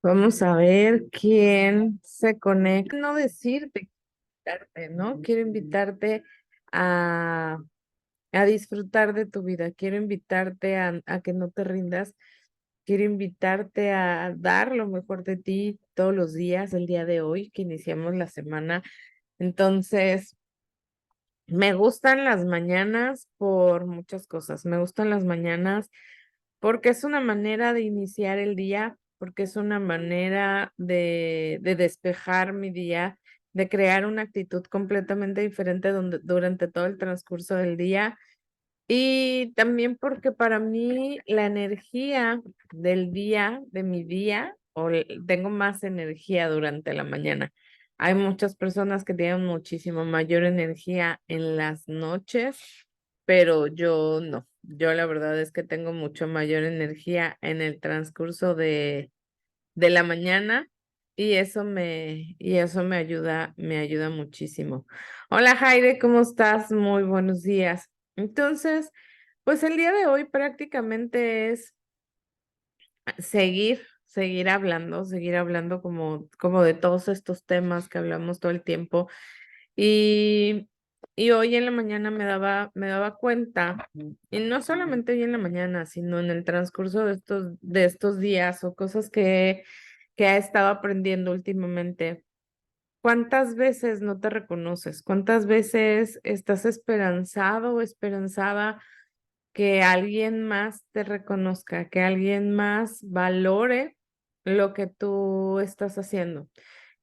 Vamos a ver quién se conecta. No decirte, invitarte, ¿no? Quiero invitarte a, a disfrutar de tu vida. Quiero invitarte a que no te rindas. Quiero invitarte a dar lo mejor de ti todos los días, el día de hoy, que iniciamos la semana. Entonces, me gustan las mañanas por muchas cosas. Me gustan las mañanas porque es una manera de iniciar el día, porque es una manera de despejar mi día, de crear una actitud completamente diferente durante todo el transcurso del día. Y también porque para mí la energía del día, de mi día, tengo más energía durante la mañana. Hay muchas personas que tienen muchísimo mayor energía en las noches, pero yo no. Yo la verdad es que tengo mucho mayor energía en el transcurso de la mañana y eso me ayuda muchísimo. Hola Jaire, ¿cómo estás? Muy buenos días. Entonces, pues el día de hoy prácticamente es seguir hablando como de todos estos temas que hablamos todo el tiempo. Y, y hoy en la mañana me daba cuenta, y no solamente hoy en la mañana, sino en el transcurso de estos días o cosas que he estado aprendiendo últimamente. ¿Cuántas veces no te reconoces? ¿Cuántas veces estás esperanzado o esperanzada que alguien más te reconozca, que alguien más valore lo que tú estás haciendo?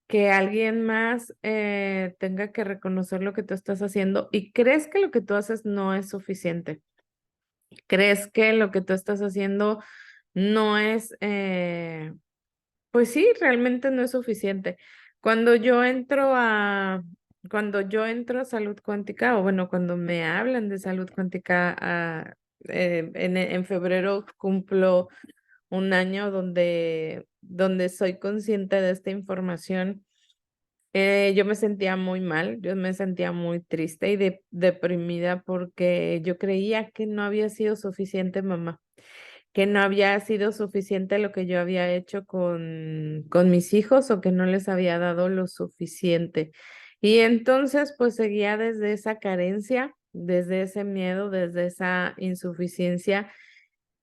Que alguien más tenga que reconocer lo que tú estás haciendo y crees que lo que tú haces no es suficiente. Crees que lo que tú estás haciendo no es, pues sí, realmente no es suficiente. Cuando yo entro a, Cuando yo entro a salud cuántica, o bueno, cuando me hablan de salud cuántica, en febrero cumplo un año donde soy consciente de esta información. Yo me sentía muy mal, yo me sentía muy triste y deprimida porque yo creía que no había sido suficiente mamá, que no había sido suficiente lo que yo había hecho con mis hijos o que no les había dado lo suficiente. Y entonces pues seguía desde esa carencia, desde ese miedo, desde esa insuficiencia.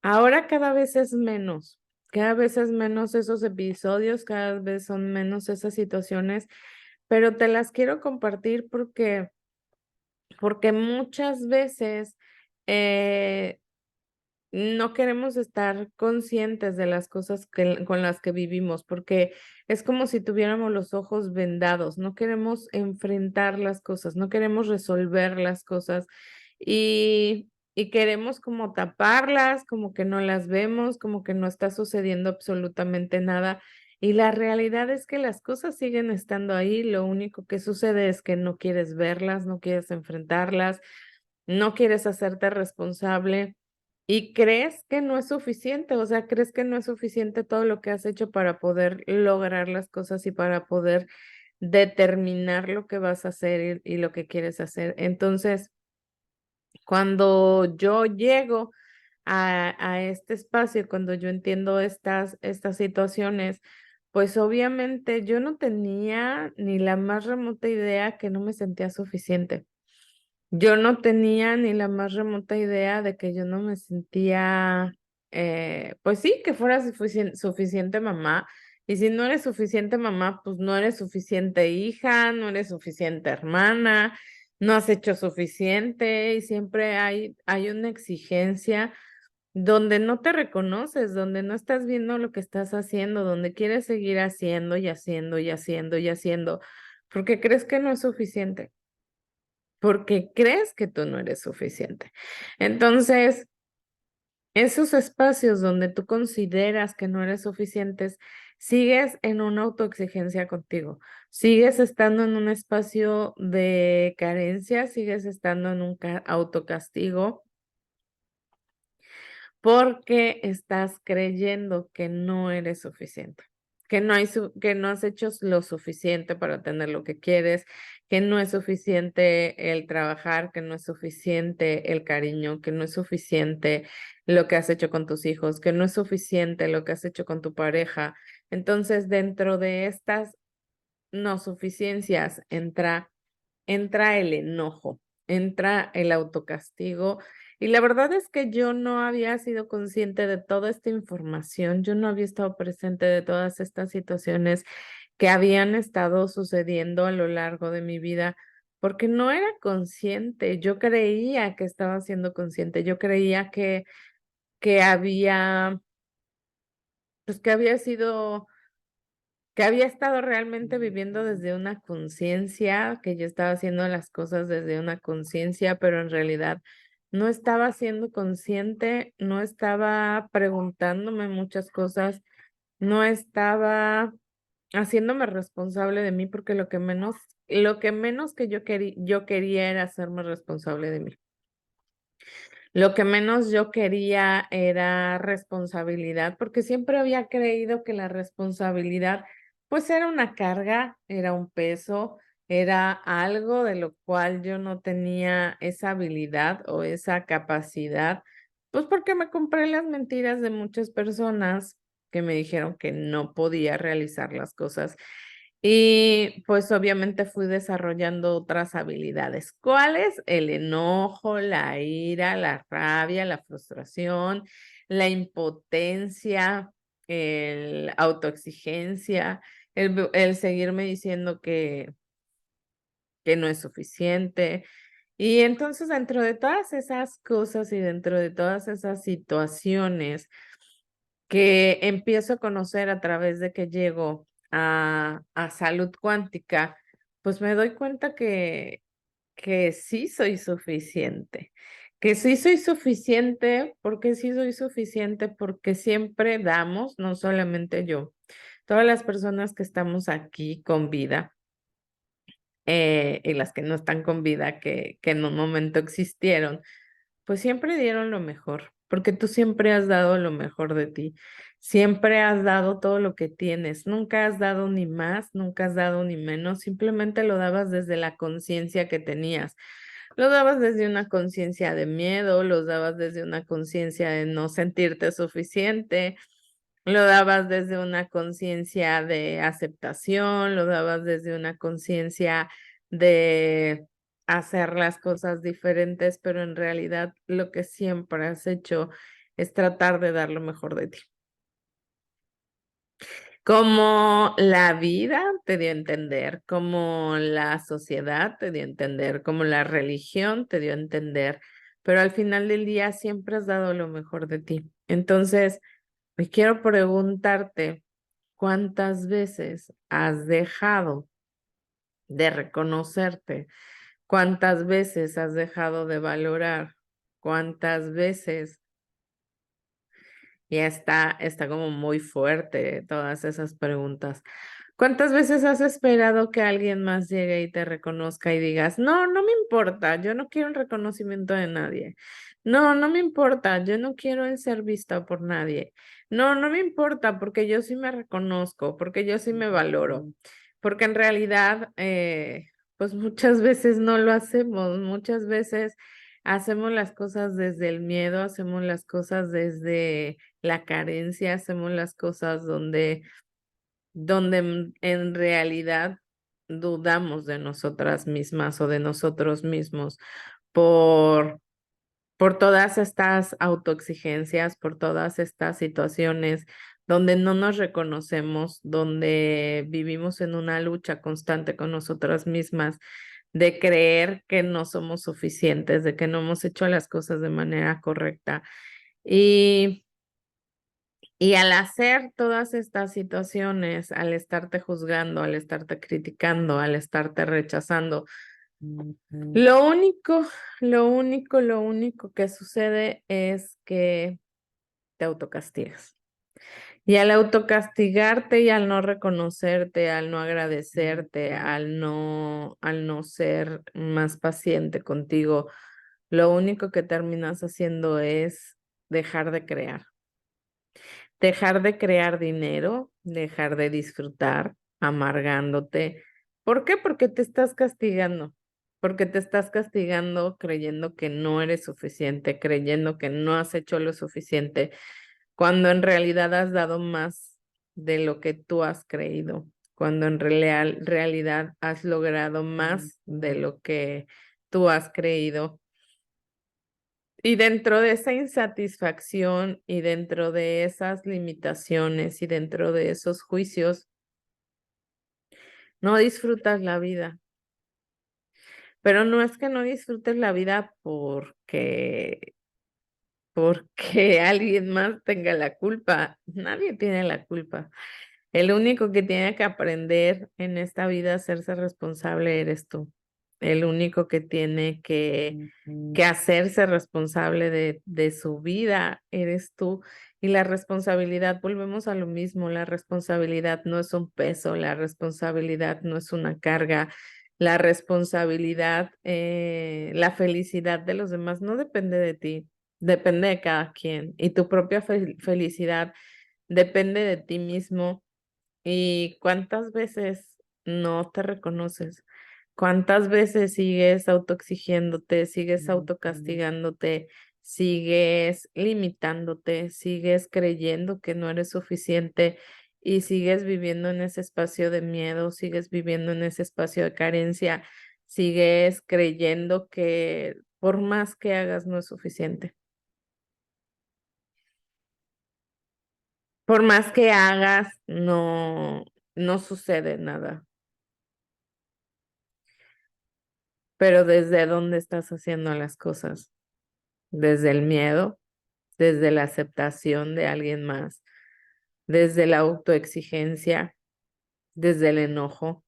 Ahora cada vez es menos esos episodios, cada vez son menos esas situaciones, pero te las quiero compartir porque muchas veces eh, no queremos estar conscientes de las cosas con las que vivimos, porque es como si tuviéramos los ojos vendados, no queremos enfrentar las cosas, no queremos resolver las cosas y queremos como taparlas, como que no las vemos, como que no está sucediendo absolutamente nada. Y la realidad es que las cosas siguen estando ahí, lo único que sucede es que no quieres verlas, no quieres enfrentarlas, no quieres hacerte responsable. Y crees que no es suficiente, o sea, crees que no es suficiente todo lo que has hecho para poder lograr las cosas y para poder determinar lo que vas a hacer y lo que quieres hacer. Entonces, cuando yo llego a este espacio, cuando yo entiendo estas situaciones, pues obviamente yo no tenía ni la más remota idea que no me sentía suficiente. Yo no tenía ni la más remota idea de que yo no me sentía, pues sí, que fuera suficiente mamá. Y si no eres suficiente mamá, pues no eres suficiente hija, no eres suficiente hermana, no has hecho suficiente y siempre hay una exigencia donde no te reconoces, donde no estás viendo lo que estás haciendo, donde quieres seguir haciendo y haciendo y haciendo y haciendo, porque crees que no es suficiente, porque crees que tú no eres suficiente. Entonces, esos espacios donde tú consideras que no eres suficientes, sigues en una autoexigencia contigo, sigues estando en un espacio de carencia, sigues estando en un autocastigo porque estás creyendo que no eres suficiente, que no has hecho lo suficiente para tener lo que quieres, que no es suficiente el trabajar, que no es suficiente el cariño, que no es suficiente lo que has hecho con tus hijos, que no es suficiente lo que has hecho con tu pareja, Entonces, dentro de estas no suficiencias entra el enojo, entra el autocastigo. Y la verdad es que yo no había sido consciente de toda esta información, yo no había estado presente de todas estas situaciones que habían estado sucediendo a lo largo de mi vida, porque no era consciente. Yo creía que estaba siendo consciente, yo creía que había, pues que había sido, que había estado realmente viviendo desde una conciencia, que yo estaba haciendo las cosas desde una conciencia, pero en realidad no estaba siendo consciente, no estaba preguntándome muchas cosas, no estaba haciéndome responsable de mí, porque lo que menos que yo quería era hacerme responsable de mí. Lo que menos yo quería era responsabilidad, porque siempre había creído que la responsabilidad, pues era una carga, era un peso, era algo de lo cual yo no tenía esa habilidad o esa capacidad, pues porque me compré las mentiras de muchas personas que me dijeron que no podía realizar las cosas. Y pues obviamente fui desarrollando otras habilidades. ¿Cuáles? El enojo, la ira, la rabia, la frustración, la impotencia, el autoexigencia, el seguirme diciendo que no es suficiente. Y entonces dentro de todas esas cosas y dentro de todas esas situaciones que empiezo a conocer a través de que llego a salud cuántica, pues me doy cuenta que sí soy suficiente, que sí soy suficiente, porque sí soy suficiente, porque siempre damos, no solamente yo, todas las personas que estamos aquí con vida, y las que no están con vida, que en un momento existieron, pues siempre dieron lo mejor, porque tú siempre has dado lo mejor de ti, siempre has dado todo lo que tienes, nunca has dado ni más, nunca has dado ni menos, simplemente lo dabas desde la conciencia que tenías. Lo dabas desde una conciencia de miedo, lo dabas desde una conciencia de no sentirte suficiente, lo dabas desde una conciencia de aceptación, lo dabas desde una conciencia de hacer las cosas diferentes, pero en realidad lo que siempre has hecho es tratar de dar lo mejor de ti. Como la vida te dio a entender, como la sociedad te dio a entender, como la religión te dio a entender, pero al final del día siempre has dado lo mejor de ti. Entonces, me quiero preguntarte, ¿cuántas veces has dejado de reconocerte? ¿Cuántas veces has dejado de valorar? ¿Cuántas veces? Ya está como muy fuerte todas esas preguntas. ¿Cuántas veces has esperado que alguien más llegue y te reconozca y digas, no, no me importa, yo no quiero el reconocimiento de nadie. No, no me importa, yo no quiero el ser vista por nadie. No, no me importa porque yo sí me reconozco, porque yo sí me valoro, porque en realidad, pues muchas veces no lo hacemos, muchas veces hacemos las cosas desde el miedo, hacemos las cosas desde la carencia, hacemos las cosas donde en realidad dudamos de nosotras mismas o de nosotros mismos por, por todas estas autoexigencias, por todas estas situaciones donde no nos reconocemos, donde vivimos en una lucha constante con nosotras mismas, de creer que no somos suficientes, de que no hemos hecho las cosas de manera correcta. Y y al hacer todas estas situaciones, al estarte juzgando, al estarte criticando, al estarte rechazando, lo único que sucede es que te autocastigas. Y al autocastigarte y al no reconocerte, al no agradecerte, al no ser más paciente contigo, lo único que terminas haciendo es dejar de crear. Dejar de crear dinero, dejar de disfrutar, amargándote. ¿Por qué? Porque te estás castigando. Porque te estás castigando creyendo que no eres suficiente, creyendo que no has hecho lo suficiente, cuando en realidad has dado más de lo que tú has creído, cuando en realidad has logrado más de lo que tú has creído. Y dentro de esa insatisfacción y dentro de esas limitaciones y dentro de esos juicios, no disfrutas la vida. Pero no es que no disfrutes la vida porque alguien más tenga la culpa. Nadie tiene la culpa. El único que tiene que aprender en esta vida a hacerse responsable eres tú. El único que tiene que hacerse responsable de su vida eres tú. Y la responsabilidad, volvemos a lo mismo, la responsabilidad no es un peso, la responsabilidad no es una carga, la responsabilidad, la felicidad de los demás no depende de ti, depende de cada quien. Y tu propia felicidad depende de ti mismo. ¿Y cuántas veces no te reconoces? ¿Cuántas veces sigues autoexigiéndote, sigues autocastigándote, sigues limitándote, sigues creyendo que no eres suficiente y sigues viviendo en ese espacio de miedo, sigues viviendo en ese espacio de carencia, sigues creyendo que por más que hagas no es suficiente? Por más que hagas, no sucede nada. Pero ¿desde dónde estás haciendo las cosas? ¿Desde el miedo? ¿Desde la aceptación de alguien más? ¿Desde la autoexigencia? ¿Desde el enojo?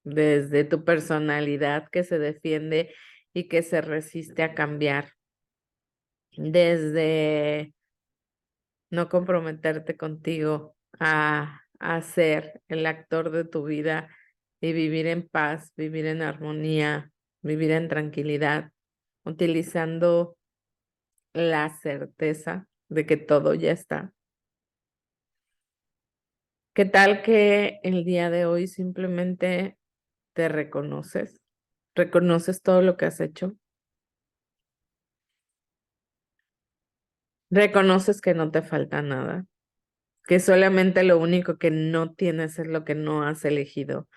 ¿Desde tu personalidad que se defiende y que se resiste a cambiar? ¿Desde no comprometerte contigo a ser el actor de tu vida y vivir en paz, vivir en armonía, vivir en tranquilidad, utilizando la certeza de que todo ya está? ¿Qué tal que el día de hoy simplemente te reconoces? ¿Reconoces todo lo que has hecho? ¿Reconoces que no te falta nada? Que solamente lo único que no tienes es lo que no has elegido.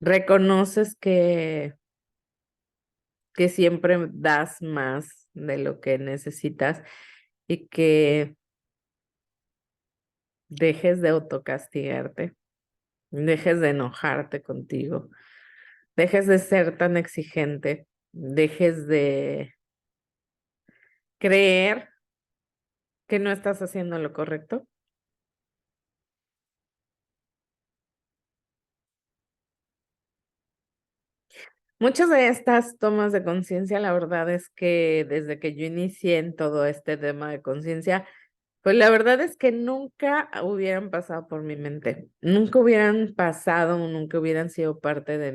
¿Reconoces que siempre das más de lo que necesitas y que dejes de autocastigarte, dejes de enojarte contigo, dejes de ser tan exigente, dejes de creer que no estás haciendo lo correcto? Muchas de estas tomas de conciencia, la verdad es que desde que yo inicié en todo este tema de conciencia, pues la verdad es que nunca hubieran pasado por mi mente, nunca hubieran pasado, nunca hubieran sido parte de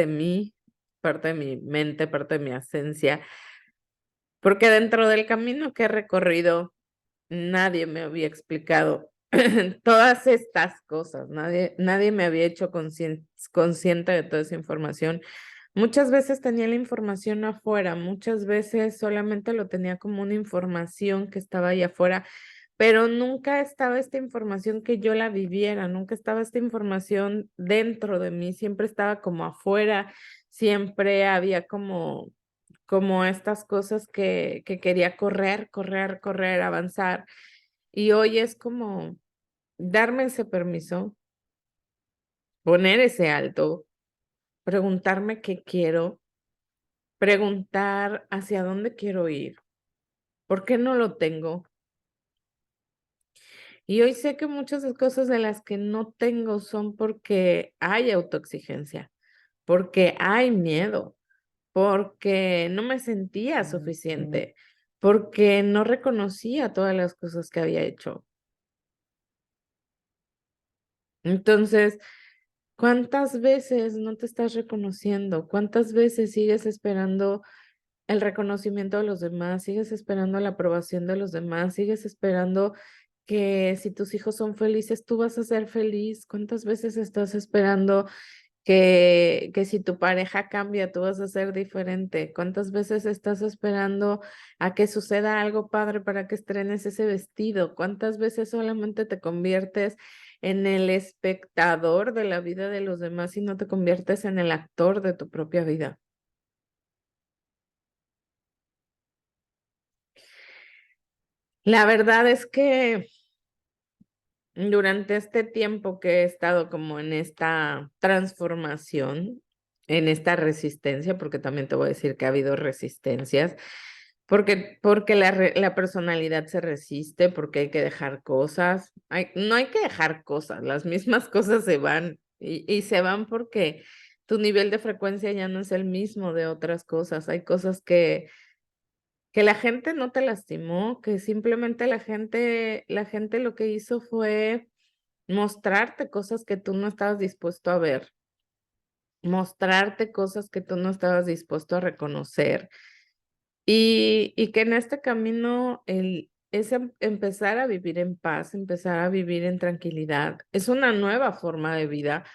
mí, parte de mi mente, parte de mi esencia, porque dentro del camino que he recorrido, nadie me había explicado todas estas cosas, nadie me había hecho consciente de toda esa información. Muchas veces tenía la información afuera, muchas veces solamente lo tenía como una información que estaba ahí afuera, pero nunca estaba esta información que yo la viviera, nunca estaba esta información dentro de mí, siempre estaba como afuera, siempre había como estas cosas que quería correr, avanzar. Y hoy es como darme ese permiso, poner ese alto, preguntarme qué quiero, preguntar hacia dónde quiero ir, por qué no lo tengo. Y hoy sé que muchas de las cosas de las que no tengo son porque hay autoexigencia, porque hay miedo, porque no me sentía suficiente, porque no reconocía todas las cosas que había hecho. Entonces, ¿cuántas veces no te estás reconociendo? ¿Cuántas veces sigues esperando el reconocimiento de los demás? ¿Sigues esperando la aprobación de los demás? ¿Sigues esperando que si tus hijos son felices, tú vas a ser feliz? ¿Cuántas veces estás esperando que si tu pareja cambia, tú vas a ser diferente. ¿Cuántas veces estás esperando a que suceda algo padre para que estrenes ese vestido? ¿Cuántas veces solamente te conviertes en el espectador de la vida de los demás y no te conviertes en el actor de tu propia vida? La verdad es que durante este tiempo que he estado como en esta transformación, en esta resistencia, porque también te voy a decir que ha habido resistencias, porque la personalidad se resiste, porque hay que dejar cosas, no hay que dejar cosas, las mismas cosas se van y se van porque tu nivel de frecuencia ya no es el mismo de otras cosas, hay cosas que la gente no te lastimó, que simplemente la gente lo que hizo fue mostrarte cosas que tú no estabas dispuesto a ver, mostrarte cosas que tú no estabas dispuesto a reconocer. Y que en este camino es empezar a vivir en paz, empezar a vivir en tranquilidad. Es una nueva forma de vida.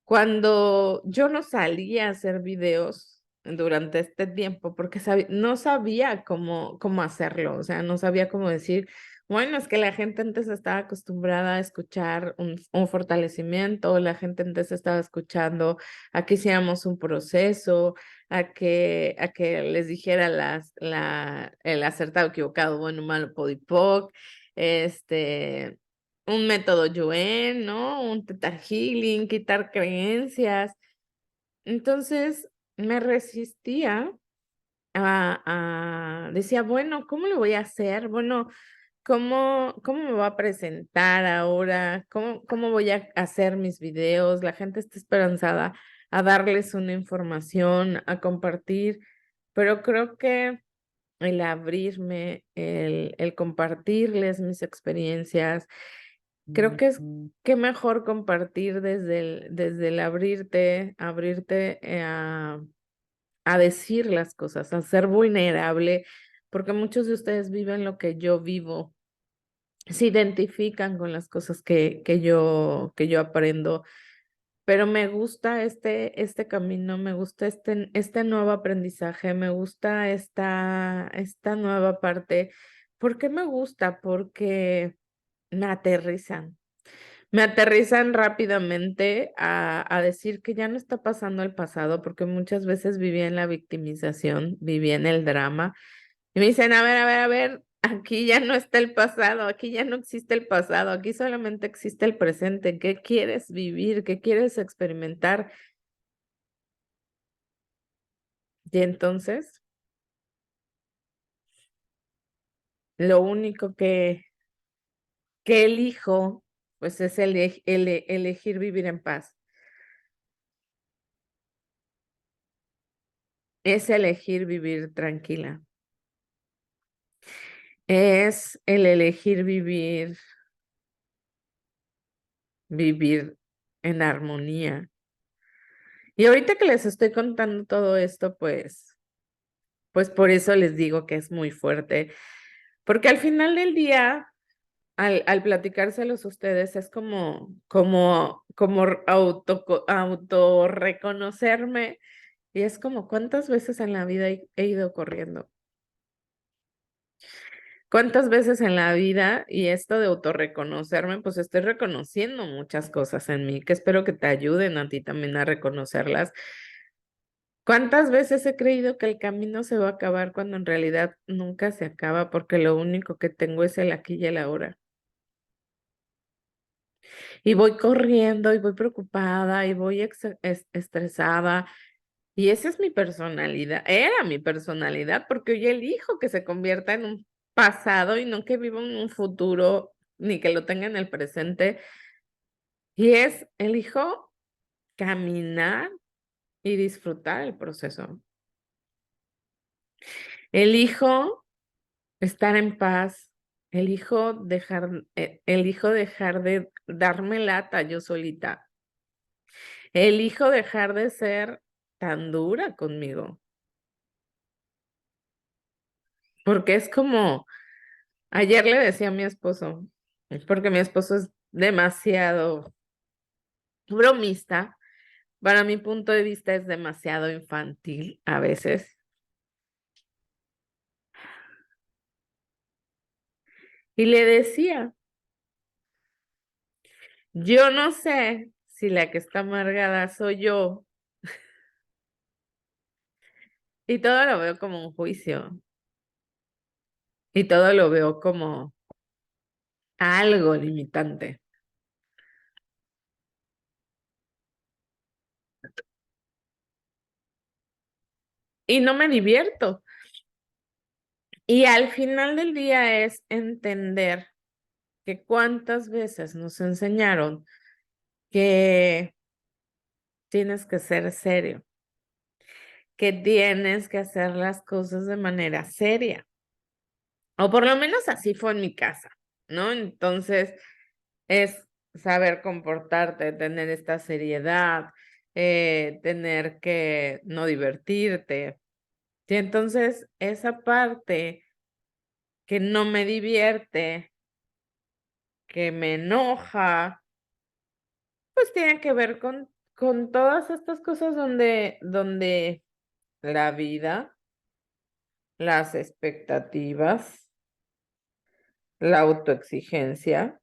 Cuando yo no salía a hacer videos durante este tiempo, porque no sabía cómo hacerlo, o sea, no sabía cómo decir, bueno, es que la gente antes estaba acostumbrada a escuchar un fortalecimiento, la gente antes estaba escuchando a que hiciéramos un proceso, a que les dijera el acertado, equivocado, bueno, malo, podipoc, un método Yuen, ¿no? Un Theta Healing, quitar creencias. Entonces me resistía decía, bueno, ¿cómo lo voy a hacer? Bueno, ¿cómo me voy a presentar ahora? ¿Cómo voy a hacer mis videos? La gente está esperanzada a darles una información, a compartir, pero creo que el abrirme, el compartirles mis experiencias, creo que es que mejor compartir desde el abrirte a decir las cosas, a ser vulnerable, porque muchos de ustedes viven lo que yo vivo, se identifican con las cosas que yo aprendo, pero me gusta este camino, me gusta este nuevo aprendizaje, me gusta esta nueva parte. ¿Por qué me gusta? Porque me aterrizan. Me aterrizan rápidamente a decir que ya no está pasando el pasado, porque muchas veces vivía en la victimización, vivía en el drama. Y me dicen, a ver, aquí ya no está el pasado, aquí ya no existe el pasado, aquí solamente existe el presente. ¿Qué quieres vivir? ¿Qué quieres experimentar? Y entonces, lo único que elijo, pues es elegir vivir en paz, es elegir vivir tranquila. Es el elegir vivir en armonía. Y ahorita que les estoy contando todo esto, pues por eso les digo que es muy fuerte, porque al final del día, al platicárselos a ustedes, es como auto reconocerme, y es como cuántas veces en la vida he ido corriendo. ¿Cuántas veces en la vida, y esto de autorreconocerme, pues estoy reconociendo muchas cosas en mí que espero que te ayuden a ti también a reconocerlas? ¿Cuántas veces he creído que el camino se va a acabar cuando en realidad nunca se acaba porque lo único que tengo es el aquí y el ahora? Y voy corriendo y voy preocupada y voy estresada. Y esa es mi personalidad, era mi personalidad, porque hoy elijo que se convierta en un pasado y no que viva en un futuro ni que lo tenga en el presente. Y elijo caminar y disfrutar el proceso. Elijo estar en paz. Elijo dejar de darme lata yo solita. Elijo dejar de ser tan dura conmigo, porque es como ayer le decía a mi esposo, porque mi esposo es demasiado bromista, Para mi punto de vista es demasiado infantil a veces. Y le decía, yo no sé si la que está amargada soy yo. Y todo lo veo como un juicio. Y todo lo veo como algo limitante. Y no me divierto. Y al final del día es entender que cuántas veces nos enseñaron que tienes que ser serio, que tienes que hacer las cosas de manera seria. O por lo menos así fue en mi casa, ¿no? Entonces es saber comportarte, tener esta seriedad, tener que no divertirte. Y entonces esa parte que no me divierte, que me enoja, pues tiene que ver con todas estas cosas donde la vida, las expectativas, la autoexigencia,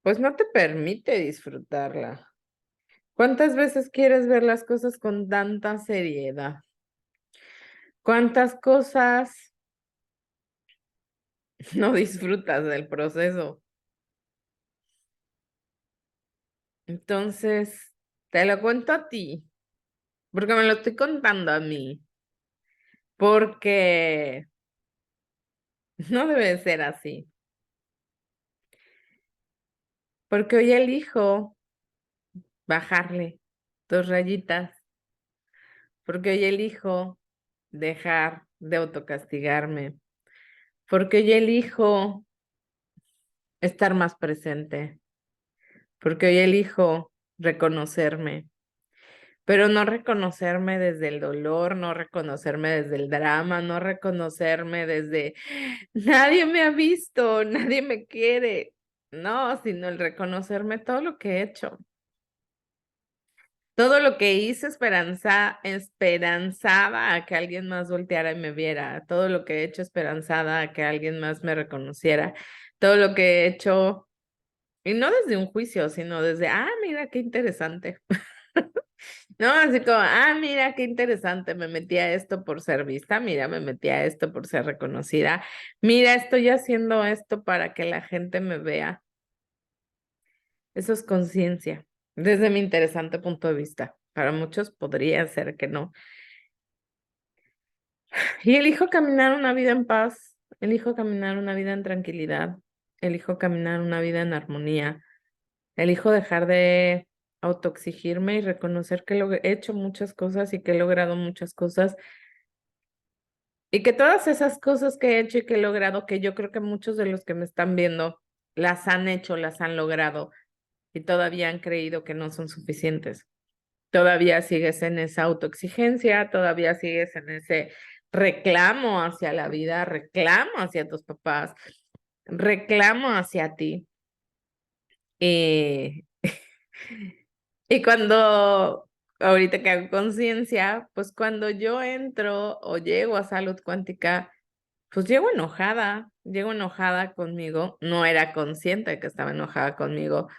pues no te permite disfrutarla. ¿Cuántas veces quieres ver las cosas con tanta seriedad? ¿Cuántas cosas no disfrutas del proceso? Entonces, te lo cuento a ti, porque me lo estoy contando a mí, porque no debe ser así, porque hoy elijo bajarle 2 rayitas, porque hoy elijo dejar de autocastigarme, porque hoy elijo estar más presente, porque hoy elijo reconocerme, pero no reconocerme desde el dolor, no reconocerme desde el drama, no reconocerme desde nadie me ha visto, nadie me quiere, no, sino el reconocerme todo lo que he hecho. Todo lo que hice esperanzaba a que alguien más volteara y me viera. Todo lo que he hecho esperanzada a que alguien más me reconociera. Todo lo que he hecho, y no desde un juicio, sino desde, mira qué interesante. No, así como, mira qué interesante, me metí a esto por ser vista, mira, me metí a esto por ser reconocida. Mira, estoy haciendo esto para que la gente me vea. Eso es conciencia, desde mi interesante punto de vista. Para muchos podría ser que no. Y elijo caminar una vida en paz, elijo caminar una vida en tranquilidad, elijo caminar una vida en armonía, elijo dejar de autoexigirme y reconocer que he hecho muchas cosas y que he logrado muchas cosas y que todas esas cosas que he hecho y que he logrado, que yo creo que muchos de los que me están viendo las han hecho, las han logrado y todavía han creído que no son suficientes. Todavía sigues en esa autoexigencia, todavía sigues en ese reclamo hacia la vida, reclamo hacia tus papás, reclamo hacia ti. Y, y cuando, ahorita que hago conciencia, pues cuando yo entro o llego a salud cuántica, pues llego enojada conmigo, no era consciente de que estaba enojada conmigo,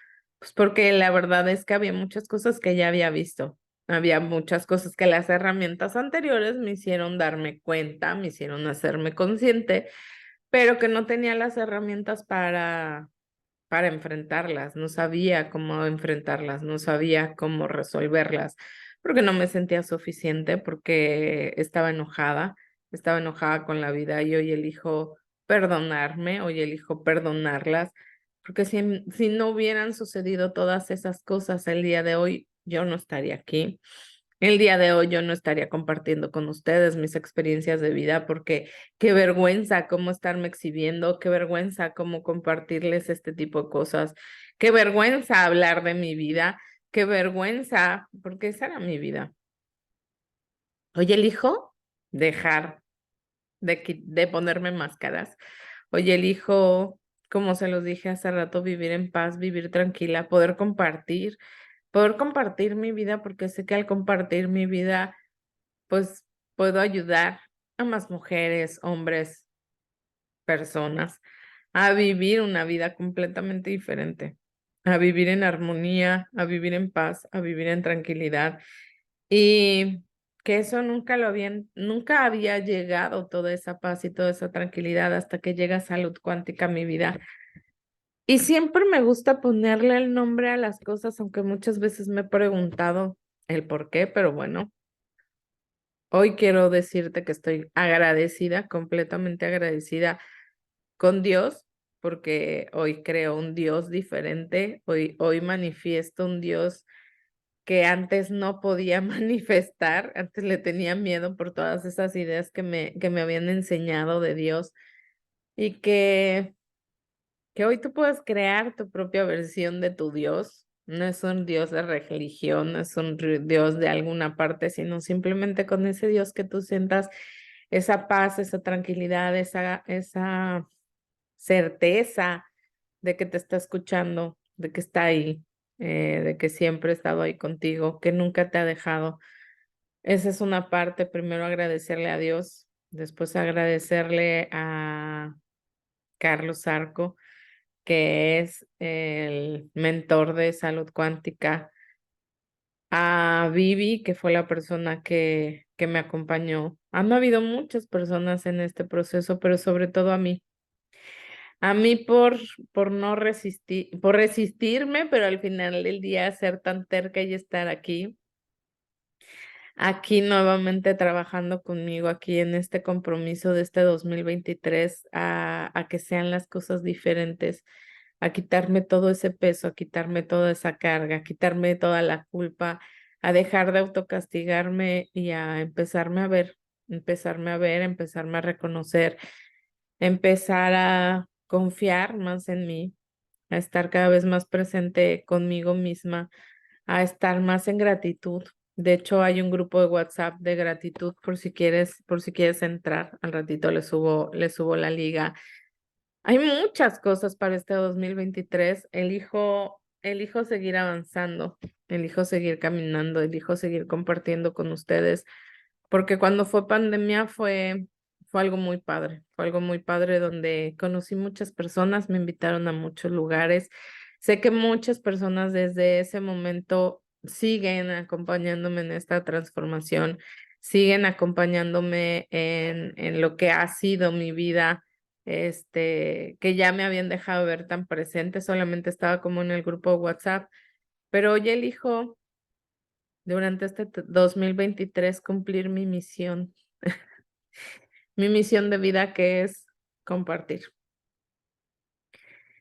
pues porque la verdad es que había muchas cosas que ya había visto, había muchas cosas que las herramientas anteriores me hicieron darme cuenta, me hicieron hacerme consciente, pero que no tenía las herramientas para enfrentarlas, no sabía cómo enfrentarlas, no sabía cómo resolverlas, porque no me sentía suficiente, porque estaba enojada con la vida y hoy elijo perdonarme, hoy elijo perdonarlas, porque si no hubieran sucedido todas esas cosas el día de hoy, yo no estaría aquí. El día de hoy yo no estaría compartiendo con ustedes mis experiencias de vida porque qué vergüenza cómo estarme exhibiendo, qué vergüenza cómo compartirles este tipo de cosas, qué vergüenza hablar de mi vida, qué vergüenza, porque esa era mi vida. Hoy elijo dejar de ponerme máscaras. Hoy elijo como se los dije hace rato, vivir en paz, vivir tranquila, poder compartir mi vida, porque sé que al compartir mi vida, pues puedo ayudar a más mujeres, hombres, personas a vivir una vida completamente diferente, a vivir en armonía, a vivir en paz, a vivir en tranquilidad. Y que eso nunca había llegado toda esa paz y toda esa tranquilidad hasta que llega Salud Cuántica a mi vida. Y siempre me gusta ponerle el nombre a las cosas, aunque muchas veces me he preguntado el por qué, pero bueno, hoy quiero decirte que estoy agradecida, completamente agradecida con Dios, porque hoy creo un Dios diferente, hoy manifiesto un Dios que antes no podía manifestar, antes le tenía miedo por todas esas ideas que me habían enseñado de Dios y que hoy tú puedes crear tu propia versión de tu Dios. No es un Dios de religión, no es un Dios de alguna parte, sino simplemente con ese Dios que tú sientas esa paz, esa tranquilidad, esa certeza de que te está escuchando, de que está ahí, de que siempre ha estado ahí contigo, que nunca te ha dejado. Esa es una parte, primero agradecerle a Dios, después agradecerle a Carlos Arco, que es el mentor de Salud Cuántica, a Vivi, que fue la persona que me acompañó. Han habido muchas personas en este proceso, pero sobre todo a mí. A mí por no resistir, por resistirme, pero al final del día ser tan terca y estar aquí nuevamente trabajando conmigo, aquí en este compromiso de este 2023, a que sean las cosas diferentes, a quitarme todo ese peso, a quitarme toda esa carga, a quitarme toda la culpa, a dejar de autocastigarme y a empezarme a ver, empezarme a reconocer, empezar a confiar más en mí, a estar cada vez más presente conmigo misma, a estar más en gratitud. De hecho, hay un grupo de WhatsApp de gratitud por si quieres entrar. Al ratito le subo la liga. Hay muchas cosas para este 2023. Elijo seguir avanzando, elijo seguir caminando, elijo seguir compartiendo con ustedes, porque cuando fue pandemia fue algo muy padre donde conocí muchas personas, me invitaron a muchos lugares. Sé que muchas personas desde ese momento siguen acompañándome en esta transformación, siguen acompañándome en lo que ha sido mi vida, que ya me habían dejado ver tan presente, solamente estaba como en el grupo de WhatsApp, pero hoy elijo durante este 2023 cumplir mi misión de vida, que es compartir.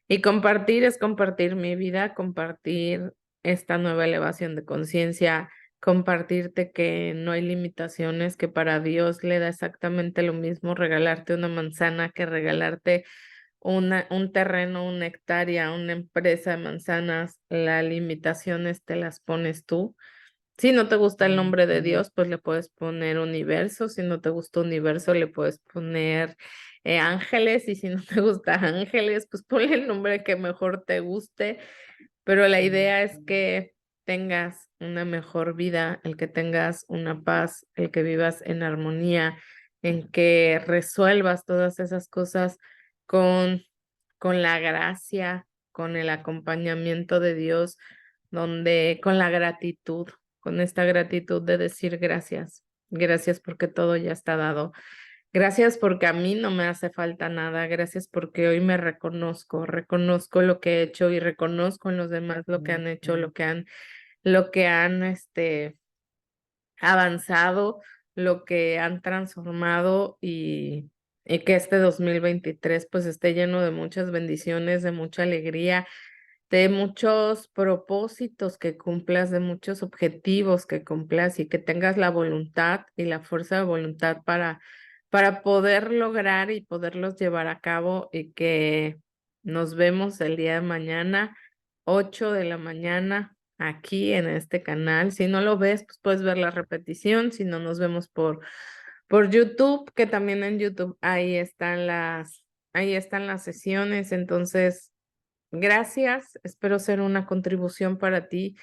Y compartir es compartir mi vida, compartir esta nueva elevación de conciencia, compartirte que no hay limitaciones, que para Dios le da exactamente lo mismo regalarte una manzana que regalarte un terreno, una hectárea, una empresa de manzanas. Las limitaciones te las pones tú. Si no te gusta el nombre de Dios, pues le puedes poner universo. Si no te gusta universo, le puedes poner ángeles. Y si no te gusta ángeles, pues ponle el nombre que mejor te guste. Pero la idea es que tengas una mejor vida, el que tengas una paz, el que vivas en armonía, en que resuelvas todas esas cosas con, con la gracia, con el acompañamiento de Dios, donde con la gratitud, con esta gratitud de decir gracias, gracias porque todo ya está dado. Gracias porque a mí no me hace falta nada. Gracias porque hoy me reconozco lo que he hecho y reconozco en los demás lo que han hecho, lo que han avanzado, lo que han transformado y que este 2023 pues esté lleno de muchas bendiciones, de mucha alegría, de muchos propósitos que cumplas, de muchos objetivos que cumplas y que tengas la voluntad y la fuerza de voluntad para poder lograr y poderlos llevar a cabo y que nos vemos el día de mañana, 8 de la mañana, aquí en este canal. Si no lo ves, pues puedes ver la repetición. Si no, nos vemos por YouTube, que también en YouTube ahí están las sesiones, entonces gracias, espero ser una contribución para ti,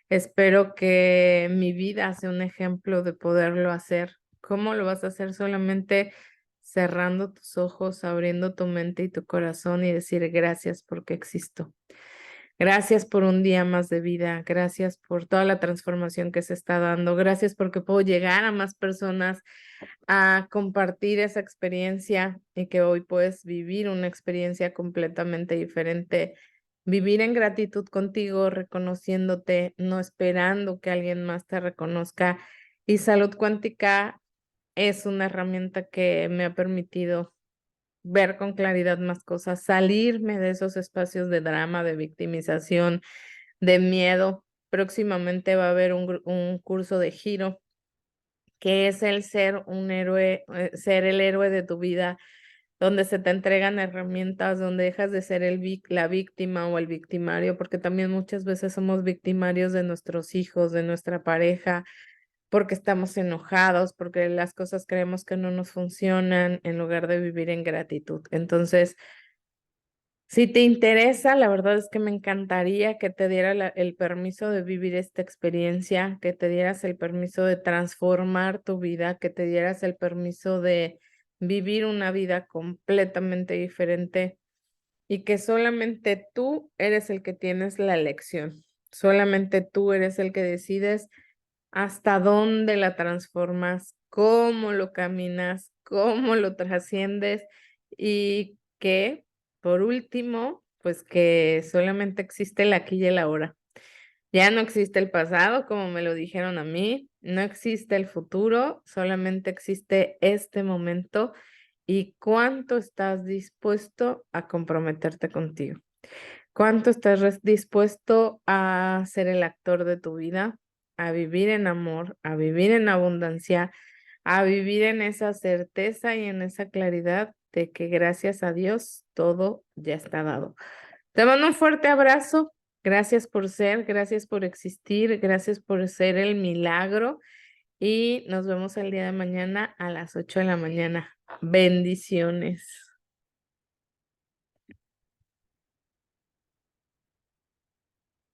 espero que mi vida sea un ejemplo de poderlo hacer. ¿Cómo lo vas a hacer? Solamente cerrando tus ojos, abriendo tu mente y tu corazón y decir gracias porque existo. Gracias por un día más de vida, gracias por toda la transformación que se está dando, gracias porque puedo llegar a más personas a compartir esa experiencia y que hoy puedes vivir una experiencia completamente diferente, vivir en gratitud contigo, reconociéndote, no esperando que alguien más te reconozca. Y salud cuántica es una herramienta que me ha permitido ver con claridad más cosas, salirme de esos espacios de drama, de victimización, de miedo. Próximamente va a haber un curso de giro, que es el ser un héroe, ser el héroe de tu vida, donde se te entregan herramientas, donde dejas de ser la víctima o el victimario, porque también muchas veces somos victimarios de nuestros hijos, de nuestra pareja, porque estamos enojados, porque las cosas creemos que no nos funcionan, en lugar de vivir en gratitud. Entonces, si te interesa, la verdad es que me encantaría que te diera el permiso de vivir esta experiencia, que te dieras el permiso de transformar tu vida, que te dieras el permiso de vivir una vida completamente diferente y que solamente tú eres el que tienes la elección. Solamente tú eres el que decides hasta dónde la transformas, cómo lo caminas, cómo lo trasciendes y que, por último, pues que solamente existe el aquí y el ahora. Ya no existe el pasado, como me lo dijeron a mí, no existe el futuro, solamente existe este momento y cuánto estás dispuesto a comprometerte contigo. ¿Cuánto estás dispuesto a ser el actor de tu vida, a vivir en amor, a vivir en abundancia, a vivir en esa certeza y en esa claridad de que gracias a Dios todo ya está dado? Te mando un fuerte abrazo. Gracias por ser, gracias por existir, gracias por ser el milagro y nos vemos el día de mañana a las 8 de la mañana. Bendiciones.